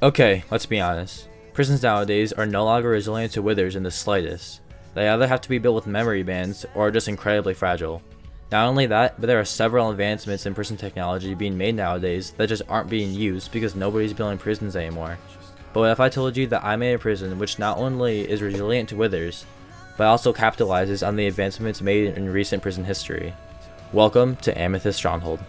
Okay, let's be honest. Prisons nowadays are no longer resilient to withers in the slightest. They either have to be built with memory bands or are just incredibly fragile. Not only that, but there are several advancements in prison technology being made nowadays that just aren't being used because nobody's building prisons anymore. But what if I told you that I made a prison which not only is resilient to withers, but also capitalizes on the advancements made in recent prison history? Welcome to Amethyst Stronghold.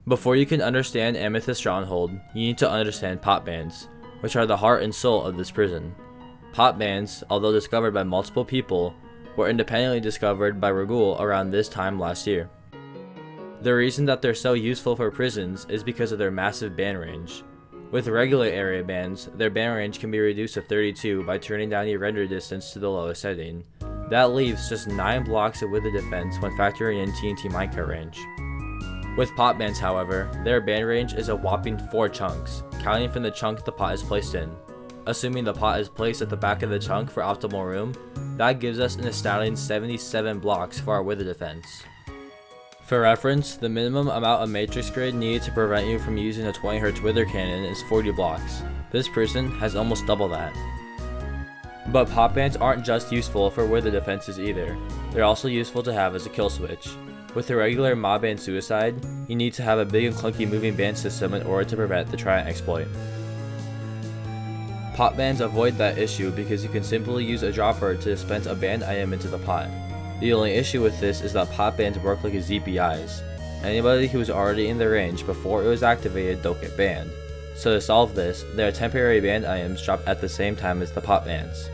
Before you can understand Amethyst Stronghold, you need to understand pot bands, which are the heart and soul of this prison. Pot bands, although discovered by multiple people, were independently discovered by Ragul around this time last year. The reason that they're so useful for prisons is because of their massive band range. With regular area bands, their band range can be reduced to 32 by turning down the render distance to the lowest setting. That leaves just 9 blocks of wither defense when factoring in TNT minecart range. With pot bands, however, their band range is a whopping 4 chunks, counting from the chunk the pot is placed in. Assuming the pot is placed at the back of the chunk for optimal room, that gives us an astounding 77 blocks for our wither defense. For reference, the minimum amount of matrix grid needed to prevent you from using a 20Hz wither cannon is 40 blocks. This prison has almost double that. But pot bands aren't just useful for wither defenses either, they're also useful to have as a kill switch. With a regular mob band suicide, you need to have a big and clunky moving band system in order to prevent the Trident exploit. Pot bands avoid that issue because you can simply use a dropper to dispense a banned item into the pot. The only issue with this is that pot bands work like ZPIs. Anybody who was already in the range before it was activated don't get banned. So to solve this, there are temporary banned items dropped at the same time as the pot bands.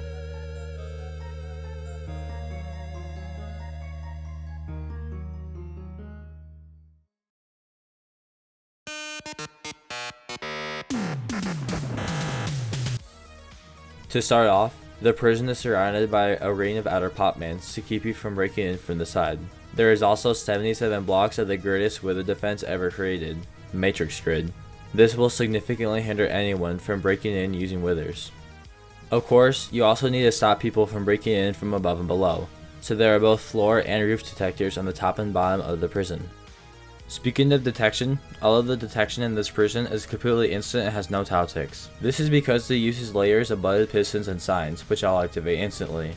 To start off, the prison is surrounded by a ring of outer pot bands to keep you from breaking in from the side. There is also 77 blocks of the greatest wither defense ever created, Matrix Grid. This will significantly hinder anyone from breaking in using withers. Of course, you also need to stop people from breaking in from above and below, so there are both floor and roof detectors on the top and bottom of the prison. Speaking of detection, all of the detection in this prison is completely instant and has no tile ticks. This is because it uses layers of butted pistons and signs, which all activate instantly.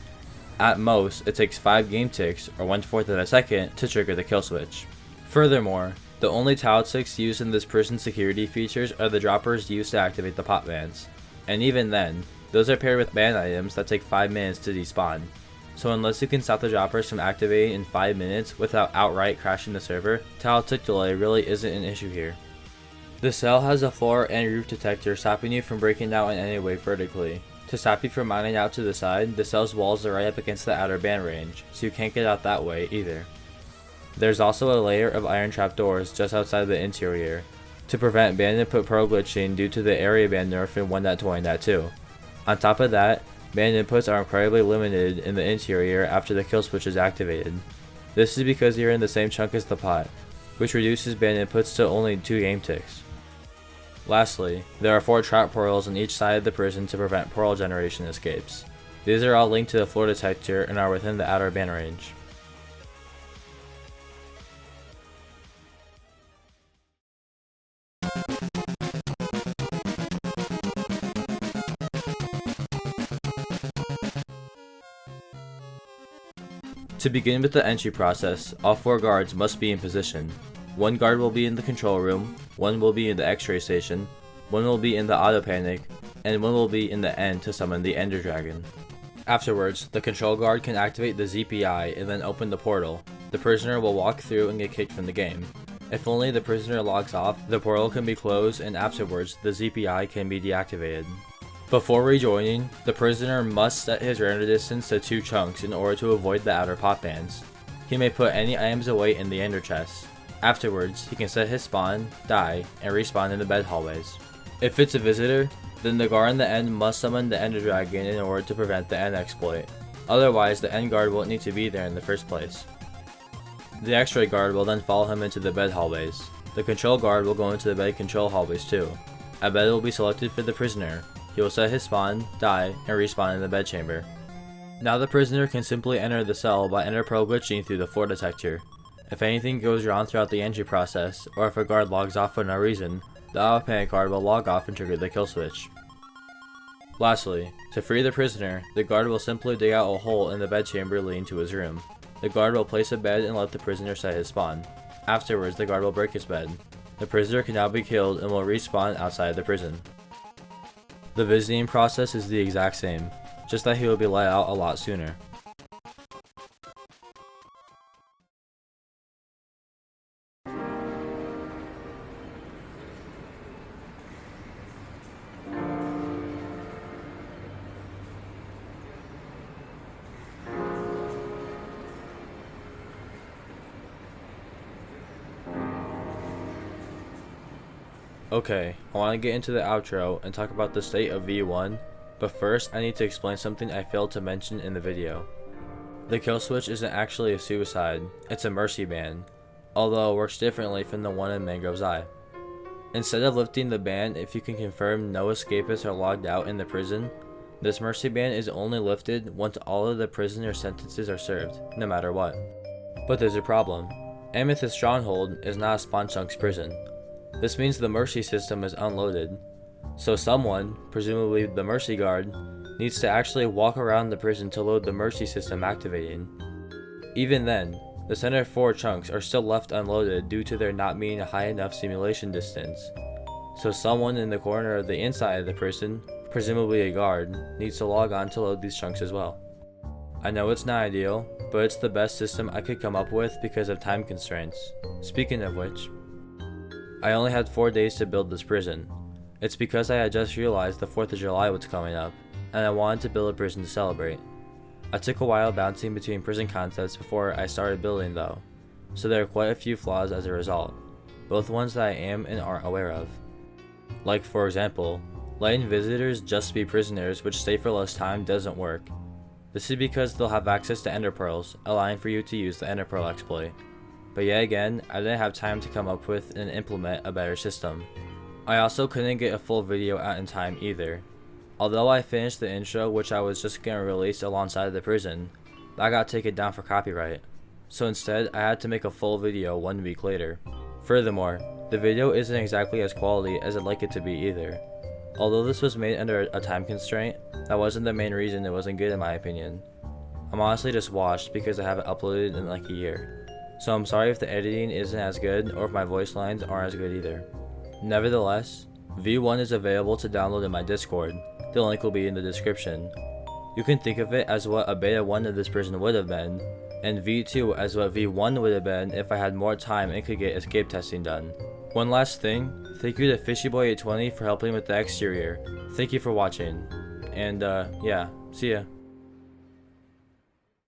At most, it takes 5 game ticks, or 1/4 of a second, to trigger the kill switch. Furthermore, the only tile ticks used in this prison's security features are the droppers used to activate the pot bands. And even then, those are paired with banned items that take 5 minutes to despawn. So unless you can stop the droppers from activating in 5 minutes without outright crashing the server, tile tick delay really isn't an issue here. The cell has a floor and roof detector stopping you from breaking out in any way vertically. To stop you from mining out to the side, the cell's walls are right up against the outer band range, so you can't get out that way either. There's also a layer of iron trap doors just outside the interior, to prevent band input pro glitching due to the area band nerf in 1.20.2. On top of that, band inputs are incredibly limited in the interior after the kill switch is activated. This is because you're in the same chunk as the pot, which reduces band inputs to only 2 game ticks. Lastly, there are 4 trap portals on each side of the prison to prevent portal generation escapes. These are all linked to the floor detector and are within the outer band range. To begin with the entry process, all 4 guards must be in position. 1 guard will be in the control room, 1 will be in the x-ray station, 1 will be in the auto panic, and 1 will be in the end to summon the Ender Dragon. Afterwards, the control guard can activate the ZPI and then open the portal. The prisoner will walk through and get kicked from the game. If only the prisoner logs off, the portal can be closed and afterwards the ZPI can be deactivated. Before rejoining, the prisoner must set his render distance to 2 chunks in order to avoid the outer pot bands. He may put any items away in the ender chest. Afterwards, he can set his spawn, die, and respawn in the bed hallways. If it's a visitor, then the guard in the end must summon the Ender Dragon in order to prevent the end exploit. Otherwise, the end guard won't need to be there in the first place. The X-ray guard will then follow him into the bed hallways. The control guard will go into the bed control hallways too. A bed will be selected for the prisoner. He will set his spawn, die, and respawn in the bed chamber. Now the prisoner can simply enter the cell by interpearl glitching through the floor detector. If anything goes wrong throughout the entry process, or if a guard logs off for no reason, the auto panic guard will log off and trigger the kill switch. Lastly, to free the prisoner, the guard will simply dig out a hole in the bed chamber leading to his room. The guard will place a bed and let the prisoner set his spawn. Afterwards, the guard will break his bed. The prisoner can now be killed and will respawn outside the prison. The visiting process is the exact same, just that he will be let out a lot sooner. Okay, I want to get into the outro and talk about the state of V1, but first I need to explain something I failed to mention in the video. The kill switch isn't actually a suicide, it's a mercy ban, although it works differently from the one in Mangrove's Eye. Instead of lifting the ban if you can confirm no escapists are logged out in the prison, this mercy ban is only lifted once all of the prisoner sentences are served, no matter what. But there's a problem. Amethyst Stronghold is not a spawn chunks prison. This means the mercy system is unloaded, so someone, presumably the mercy guard, needs to actually walk around the prison to load the mercy system activating. Even then, the center 4 chunks are still left unloaded due to there not being a high enough simulation distance, so someone in the corner of the inside of the prison, presumably a guard, needs to log on to load these chunks as well. I know it's not ideal, but it's the best system I could come up with because of time constraints. Speaking of which, I only had 4 days to build this prison. It's because I had just realized the 4th of July was coming up, and I wanted to build a prison to celebrate. I took a while bouncing between prison concepts before I started building though, so there are quite a few flaws as a result, both ones that I am and aren't aware of. Like for example, letting visitors just be prisoners which stay for less time doesn't work. This is because they'll have access to ender pearls, allowing for you to use the ender pearl exploit. But yet again, I didn't have time to come up with and implement a better system. I also couldn't get a full video out in time either. Although I finished the intro, which I was just gonna release alongside the prison, that got taken down for copyright. So instead, I had to make a full video 1 week later. Furthermore, the video isn't exactly as quality as I'd like it to be either. Although this was made under a time constraint, that wasn't the main reason it wasn't good in my opinion. I'm honestly just washed because I haven't uploaded in like a year. So I'm sorry if the editing isn't as good or if my voice lines aren't as good either. Nevertheless, V1 is available to download in my Discord. The link will be in the description. You can think of it as what a beta 1 of this prison would have been, and V2 as what V1 would have been if I had more time and could get escape testing done. One last thing, thank you to FishyBoy820 for helping with the exterior. Thank you for watching, and yeah, see ya.